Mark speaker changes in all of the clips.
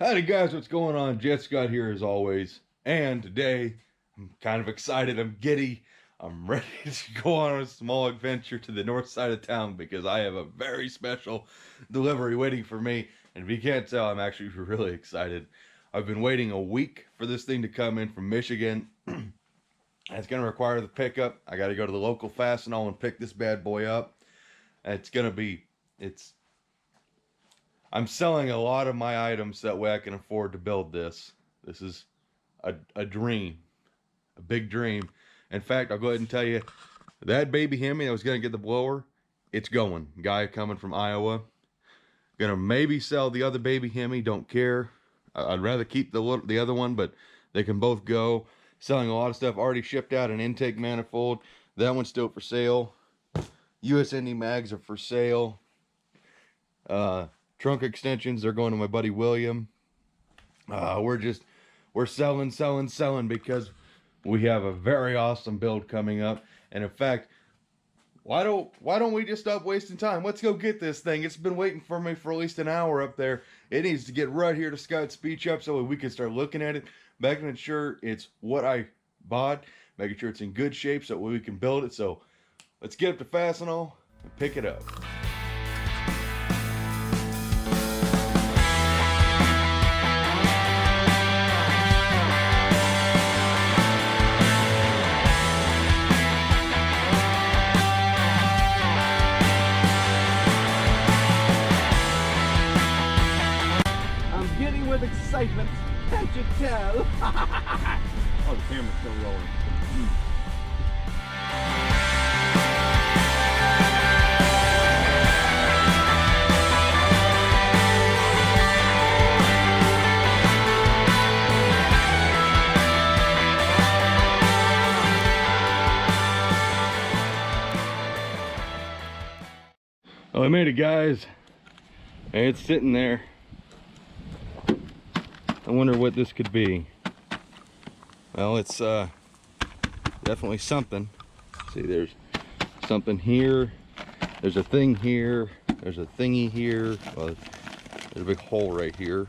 Speaker 1: Howdy guys, what's going on? Jet Scott here as always. And today, I'm kind of excited, I'm giddy. I'm ready to go on a small adventure to the north side of town because I have a very special delivery waiting for me. And if you can't tell, I'm actually really excited. I've been waiting a week for this thing to come in from Michigan. And it's going to require the pickup. I got to go to the local Fastenal and pick this bad boy up. I'm selling a lot of my items that way I can afford to build this. This is a dream, a big dream. In fact, I'll go ahead and tell you, that baby Hemi that was going to get the blower, it's going. Guy coming from Iowa. Gonna maybe sell the other baby Hemi, don't care. I'd rather keep the other one, but they can both go. Selling a lot of stuff, already shipped out an intake manifold. That one's still for sale. USND mags are for sale. Trunk extensions, they're going to my buddy William. We're selling because we have a very awesome build coming up. And in fact, why don't we just stop wasting time? Let's go get this thing. It's been waiting for me for at least an hour up there. It needs to get right here to Scott's Beach up so we can start looking at it, making sure it's what I bought, making sure it's in good shape so we can build it. So let's get up to Fastenal and pick it up.
Speaker 2: With excitement, can't you tell? Oh, the camera's still rolling.
Speaker 1: Well, I made it, guys. It's sitting there. I wonder what this could be. Well, it's definitely something. See, there's something here. There's a thing here. There's a thingy here. Well, there's a big hole right here.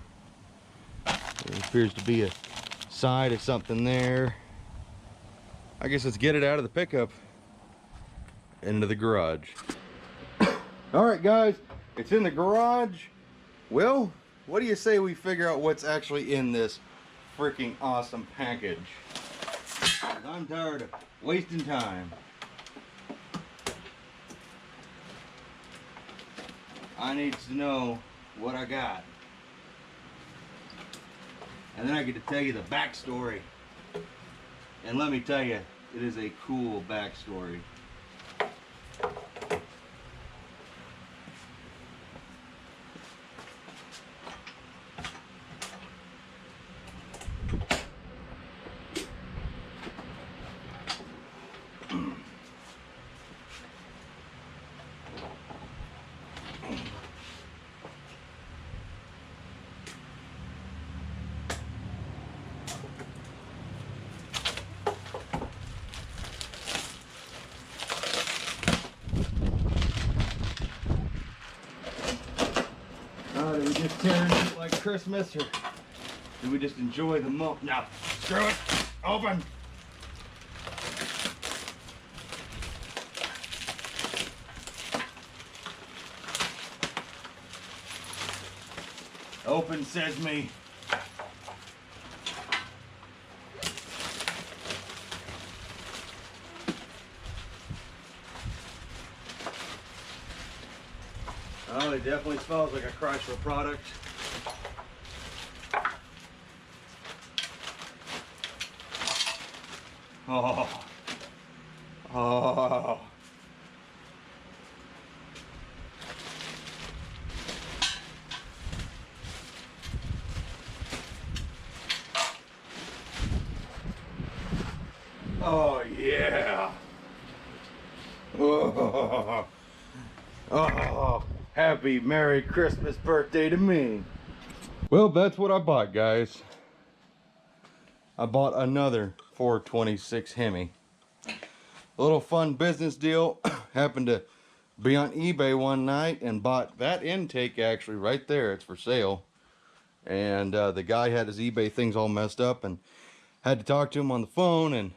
Speaker 1: There appears to be a side of something there. I guess let's get it out of the pickup into the garage. All right, guys, it's in the garage. Well, what do you say we figure out what's actually in this freaking awesome package? I'm tired of wasting time. I need to know what I got. And then I get to tell you the backstory. And let me tell you, it is a cool backstory. Did we just tear it up like Christmas, or do we just enjoy the moment? No, screw it, open. Open sesame. Oh, it definitely smells like a Chrysler product. Oh. Oh. Oh, yeah. Oh. Oh. Happy Merry Christmas birthday to me. Well, that's what I bought, guys. I bought another 426 Hemi. A little fun business deal. Happened to be on eBay one night and bought that intake actually right there. It's for sale. and the guy had his eBay things all messed up, and had to talk to him on the phone, and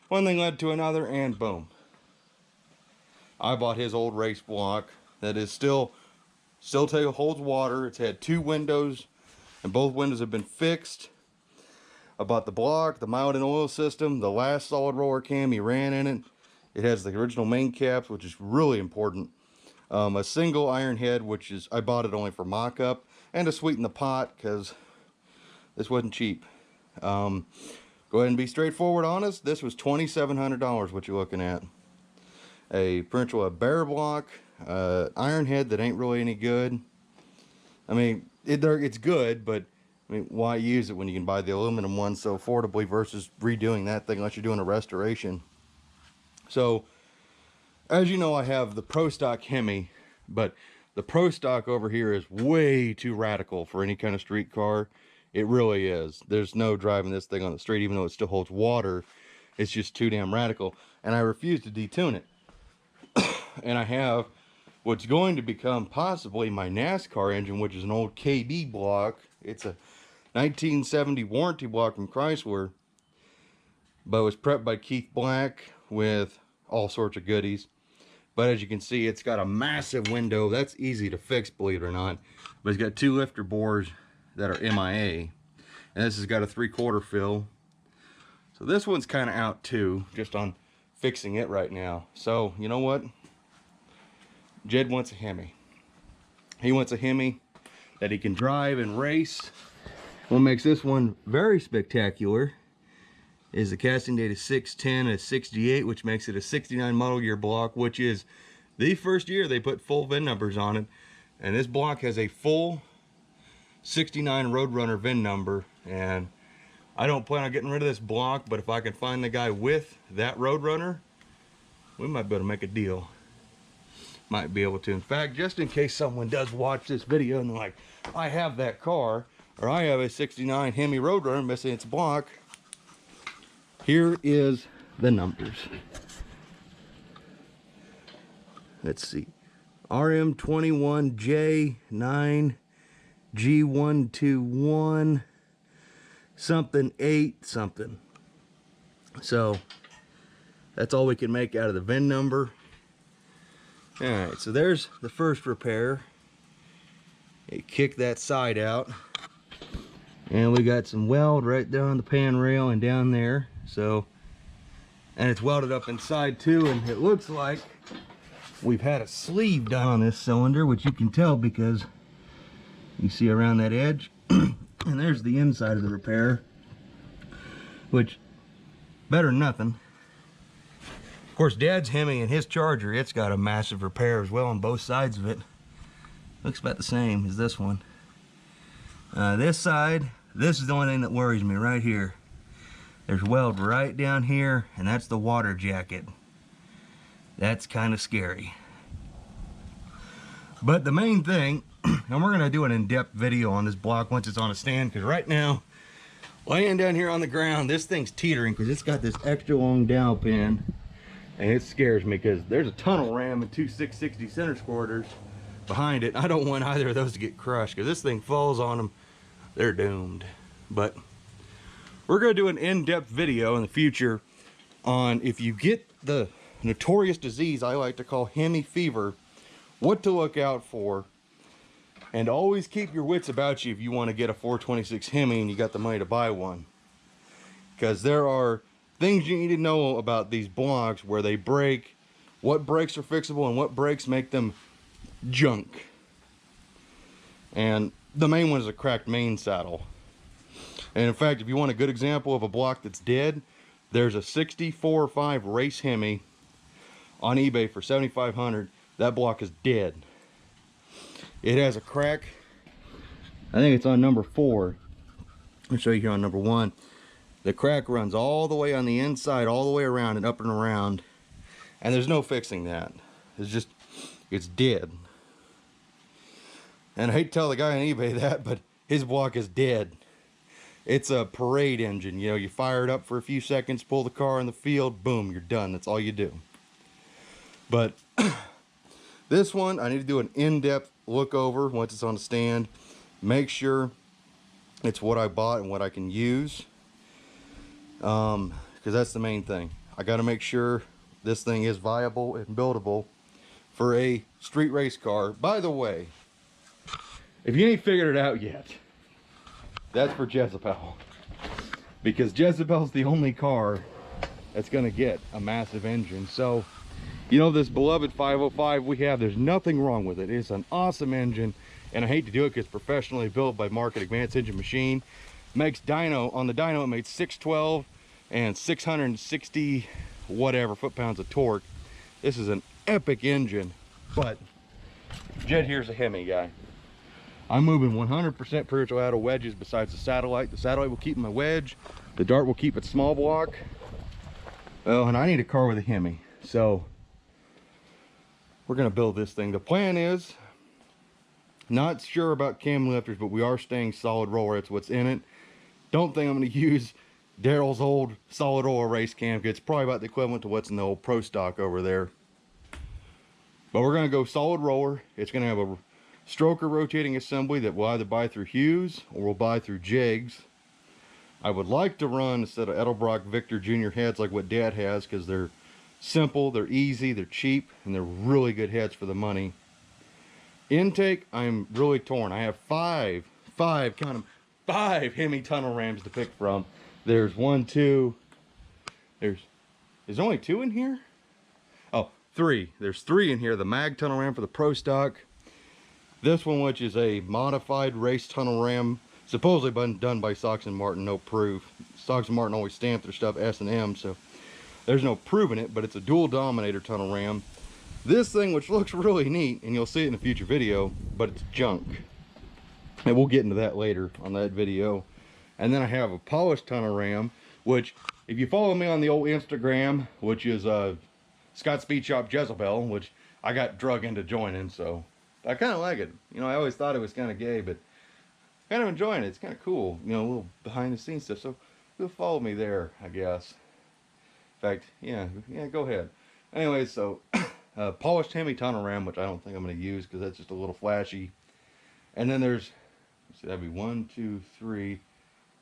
Speaker 1: one thing led to another, and boom, I bought his old race block that is still holds water. It's had 2 windows, and both windows have been fixed. I bought the block, the mild and oil system, the last solid roller cam he ran in it. It has the original main caps, which is really important. A single iron head, which is, I bought it only for mock-up, and to sweeten the pot, because this wasn't cheap. Go ahead and be straightforward honest. This was $2,700 what you're looking at. A bear block, iron head that ain't really any good. I mean, it's good, but I mean, why use it when you can buy the aluminum one so affordably versus redoing that thing unless you're doing a restoration? So, as you know, I have the Pro Stock Hemi, but the Pro Stock over here is way too radical for any kind of street car. It really is. There's no driving this thing on the street, even though it still holds water. It's just too damn radical. And I refuse to detune it. And I have what's going to become possibly my NASCAR engine, which is an old KB block. It's a 1970 warranty block from Chrysler, but it was prepped by Keith Black with all sorts of goodies. But as you can see, it's got a massive window. That's easy to fix, believe it or not. But it's got 2 lifter bores that are MIA, and this has got a 3/4 fill. So this one's kind of out too, just on fixing it right now. So you know what? Jed wants a Hemi. He wants a Hemi that he can drive and race. What makes this one very spectacular is the casting date is 6/10/68, which makes it a 69 model year block, which is the first year they put full VIN numbers on it. And this block has a full 69 Roadrunner VIN number, and I don't plan on getting rid of this block, but if I can find the guy with that Roadrunner, we might be able to make a deal. Might be able to. In fact, just in case someone does watch this video and they're like, I have that car, or I have a 69 Hemi Roadrunner missing its block, here is the numbers. Let's see. RM21J9G121 something 8 something. So that's all we can make out of the VIN number. Alright, so there's the first repair. You kick that side out. And we got some weld right there on the pan rail and down there. So, and it's welded up inside too, and it looks like we've had a sleeve done on this cylinder, which you can tell because you see around that edge. And there's the inside of the repair, which better than nothing. Of course, Dad's Hemi and his Charger, it's got a massive repair as well on both sides of it. Looks about the same as this one. This side, this is the only thing that worries me right here. There's weld right down here, and that's the water jacket. That's kind of scary. But the main thing, and we're going to do an in-depth video on this block once it's on a stand, because right now, laying down here on the ground, this thing's teetering because it's got this extra long dowel pin. And it scares me because there's a tunnel ram and 2 660 center squirters behind it. I don't want either of those to get crushed because this thing falls on them, they're doomed. But we're going to do an in-depth video in the future on if you get the notorious disease I like to call Hemi fever, what to look out for, and always keep your wits about you if you want to get a 426 Hemi and you got the money to buy one. Because there are things you need to know about these blocks where they break, what brakes are fixable and what brakes make them junk. And the main one is a cracked main saddle. And in fact, if you want a good example of a block that's dead, there's a 64.5 race Hemi on eBay for $7,500. That block is dead. It has a crack. I think it's on number 4. I'll show you here on number 1. The crack runs all the way on the inside, all the way around and up and around. And there's no fixing that. It's just, it's dead. And I hate to tell the guy on eBay that, but his block is dead. It's a parade engine. You know, you fire it up for a few seconds, pull the car in the field, boom, you're done. That's all you do. But this one, I need to do an in-depth look over once it's on the stand. Make sure It's what I bought and what I can use. Because that's the main thing. I got to make sure this thing is viable and buildable for a street race car. By the way, if you ain't figured it out yet, that's for Jezebel. Because Jezebel's the only car that's going to get a massive engine. So, you know, this beloved 505 we have, there's nothing wrong with it. It's an awesome engine, and I hate to do it because it's professionally built by Market Advanced Engine Machine. Makes dyno, on the dyno it made 612 and 660 whatever foot-pounds of torque. This is an epic engine, but Jed here's a Hemi guy. I'm moving 100% spiritual out of wedges besides the satellite. The satellite will keep my wedge. The Dart will keep its small block. Well, and I need a car with a Hemi. So we're gonna build this thing. The plan is, not sure about cam lifters, but we are staying solid roller. It's what's in it. Don't think I'm gonna use Daryl's old solid roller race cam, because it's probably about the equivalent to what's in the old Pro Stock over there. But we're gonna go solid roller. It's gonna have a stroker rotating assembly that we'll either buy through Hughes or we'll buy through Jigs. I would like to run a set of Edelbrock Victor Jr. heads like what Dad has, because they're simple, they're easy, they're cheap, and they're really good heads for the money. Intake, I'm really torn. I have five, count them, 5 Hemi tunnel rams to pick from. There's 1, 2, there's only 2 in here? Oh, 3. There's 3 in here. The mag tunnel ram for the Pro Stock. This one, which is a modified race tunnel ram, supposedly been done by Sox and Martin, no proof. Sox and Martin always stamp their stuff S&M, so there's no proving it, but it's a dual dominator tunnel ram. This thing, which looks really neat, and you'll see it in a future video, but it's junk. And we'll get into that later on that video. And then I have a polished tunnel ram, which, if you follow me on the old Instagram, which is Scott Speed Shop Jezebel, which I got drug into joining, so I kind of like it. You know, I always thought it was kind of gay, but kind of enjoying it. It's kind of cool, you know, a little behind the scenes stuff. So you'll follow me there, I guess. In fact, yeah, go ahead. Anyway, so polished Hemi tunnel ram, which I don't think I'm going to use because that's just a little flashy. And then there's, let's see, that'd be 1, 2, 3,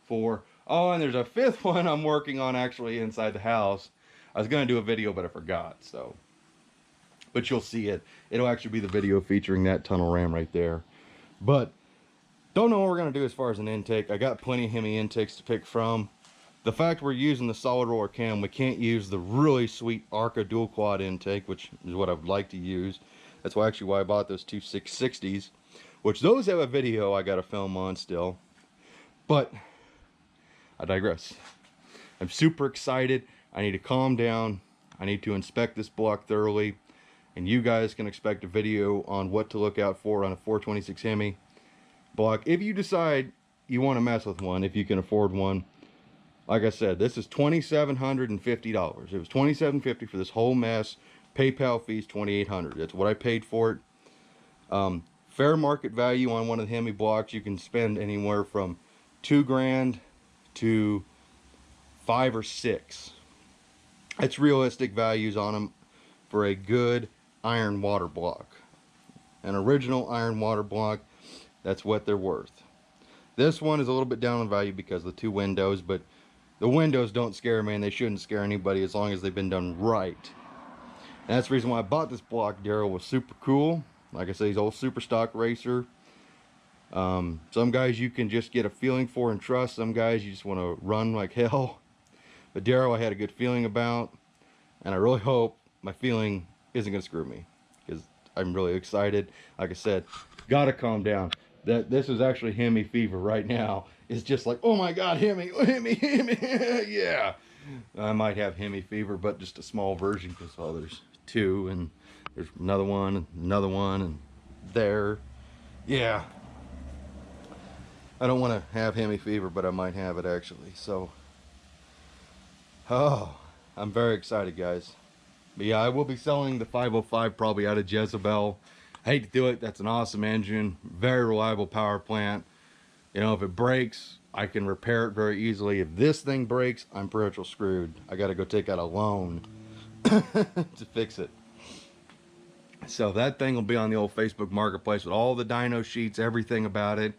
Speaker 1: 4. Oh, and there's a 5th one I'm working on actually inside the house. I was going to do a video, but I forgot, so. But you'll see it. It'll actually be the video featuring that tunnel ram right there. But don't know what we're going to do as far as an intake. I got plenty of Hemi intakes to pick from. The fact we're using the solid roller cam, we can't use the really sweet Arca dual quad intake, which is what I would like to use. That's why I bought those two 660s, which those have a video I got to film on still. But I digress. I'm super excited. I need to calm down. I need to inspect this block thoroughly. And you guys can expect a video on what to look out for on a 426 Hemi block. If you decide you want to mess with one, if you can afford one. Like I said, this is $2,750. It was $2,750 for this whole mess. PayPal fees $2,800. That's what I paid for it. Fair market value on one of the Hemi blocks, you can spend anywhere from $2,000 to $5,000 or $6,000. That's realistic values on them for a good iron water block. An original iron water block, that's what they're worth. This one is a little bit down in value because of the 2 windows, but the windows don't scare me, and they shouldn't scare anybody as long as they've been done right. And that's the reason why I bought this block. Daryl was super cool. Like I say, he's an old super stock racer. Some guys you can just get a feeling for and trust. Some guys you just want to run like hell. But Daryl I had a good feeling about. And I really hope my feeling isn't going to screw me, because I'm really excited. Like I said, gotta calm down. This is actually Hemi fever right now. It's just like, oh my God, Hemi, yeah. I might have Hemi fever, but just a small version, because there's 2, and there's another one, and there. Yeah. I don't want to have Hemi fever, but I might have it actually. So, oh, I'm very excited, guys. But yeah, I will be selling the 505 probably out of Jezebel. I hate to do it. That's an awesome engine, very reliable power plant. You know, if it breaks, I can repair it very easily. If this thing breaks, I'm pretty much screwed. I got to go take out a loan to fix it. So that thing will be on the old Facebook Marketplace with all the dyno sheets, everything about it.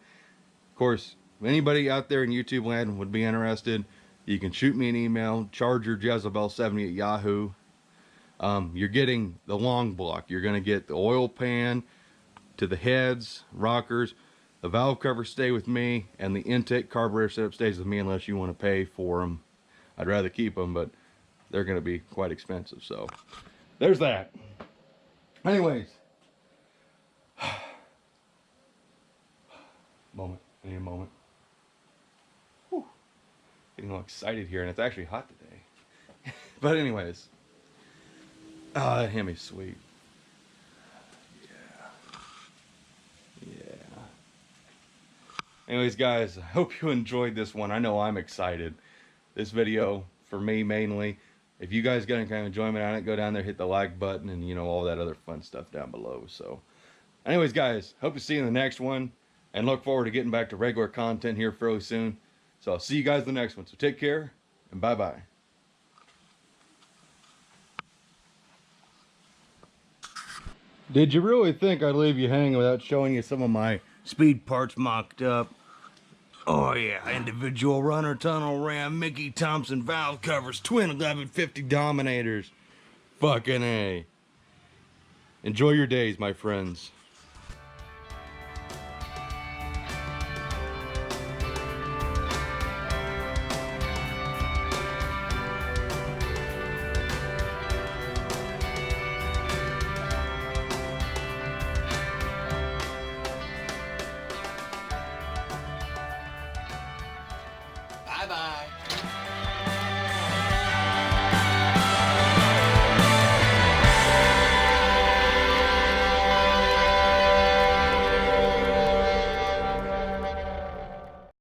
Speaker 1: Of course, If anybody out there in YouTube land would be interested, you can shoot me an email, chargerjezebel70 at Yahoo. You're getting the long block. You're going to get the oil pan to the heads, rockers, the valve covers stay with me, and the intake carburetor setup stays with me unless you want to pay for them. I'd rather keep them, but they're going to be quite expensive. So there's that. Anyways, moment. I need a moment. Whew. Getting all excited here, and it's actually hot today. But anyways, that Hemi's sweet. Yeah. Anyways, guys, I hope you enjoyed this one. I know I'm excited. This video, for me mainly. If you guys got any kind of enjoyment on it, go down there, hit the like button, and, you know, all that other fun stuff down below. So, anyways, guys, hope to see you in the next one, and look forward to getting back to regular content here fairly soon. So I'll see you guys in the next one. So take care, and bye-bye. Did you really think I'd leave you hanging without showing you some of my speed parts mocked up? Oh yeah, individual runner tunnel ram, Mickey Thompson valve covers, twin 1150 Dominators. Fucking A. Enjoy your days, my friends.